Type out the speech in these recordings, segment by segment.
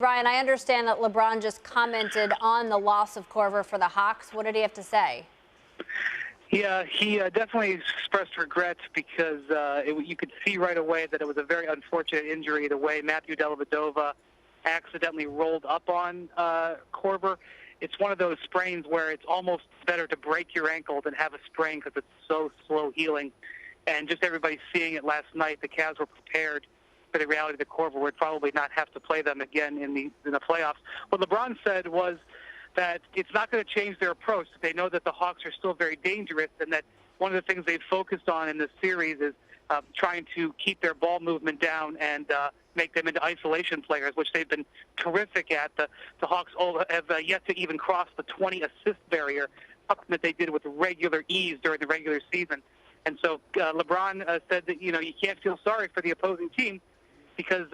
Brian, I understand that LeBron just commented on the loss of Korver for the Hawks. What did he have to say? Yeah, he definitely expressed regrets because you could see right away that it was a very unfortunate injury, the way Matthew Dellavedova accidentally rolled up on Korver. It's one of those sprains where it's almost better to break your ankle than have a sprain because it's so slow healing. And just everybody seeing it last night, the Cavs were prepared for the reality that Korver would probably not have to play them again in the playoffs. What LeBron said was that it's not going to change their approach. They know that the Hawks are still very dangerous, and that one of the things they've focused on in this series is trying to keep their ball movement down and make them into isolation players, which they've been terrific at. The Hawks all have yet to even cross the 20 assist barrier, something that they did with regular ease during the regular season. And so LeBron said that, you can't feel sorry for the opposing team because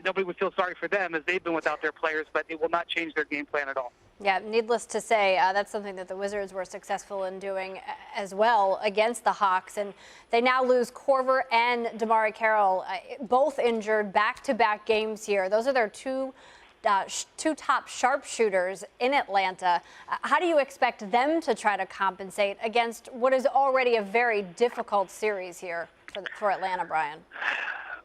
nobody would feel sorry for them as they've been without their players, but it will not change their game plan at all. Yeah, needless to say, that's something that the Wizards were successful in doing as well against the Hawks. And they now lose Korver and DeMarre Carroll, both injured back-to-back games here. Those are their two top sharpshooters in Atlanta. How do you expect them to try to compensate against what is already a very difficult series here for Atlanta, Brian?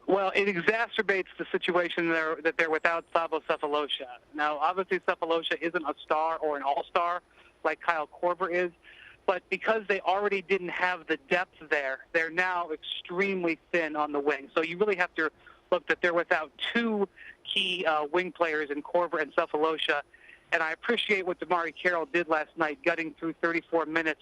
Well, it exacerbates the situation that they're without Sabo Sefolosha. Now, obviously, Sefolosha isn't a star or an all-star like Kyle Korver is, but because they already didn't have the depth there, they're now extremely thin on the wing. So you really have to look that they're without two key wing players in Korver and Sefolosha. And I appreciate what DeMarre Carroll did last night, gutting through 34 minutes,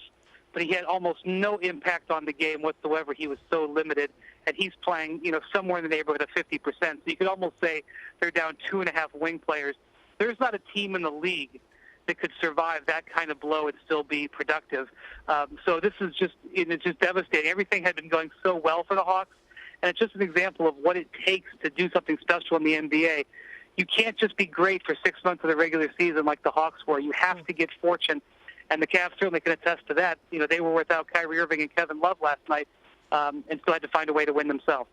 but he had almost no impact on the game whatsoever. He was so limited, and he's playing, somewhere in the neighborhood of 50%. So you could almost say they're down 2.5 wing players. There's not a team in the league that could survive that kind of blow and still be productive. So this is it's just devastating. Everything had been going so well for the Hawks, and it's just an example of what it takes to do something special in the NBA. You can't just be great for 6 months of the regular season like the Hawks were. You have to get fortune. And the Cavs certainly can attest to that. They were without Kyrie Irving and Kevin Love last night and still had to find a way to win themselves.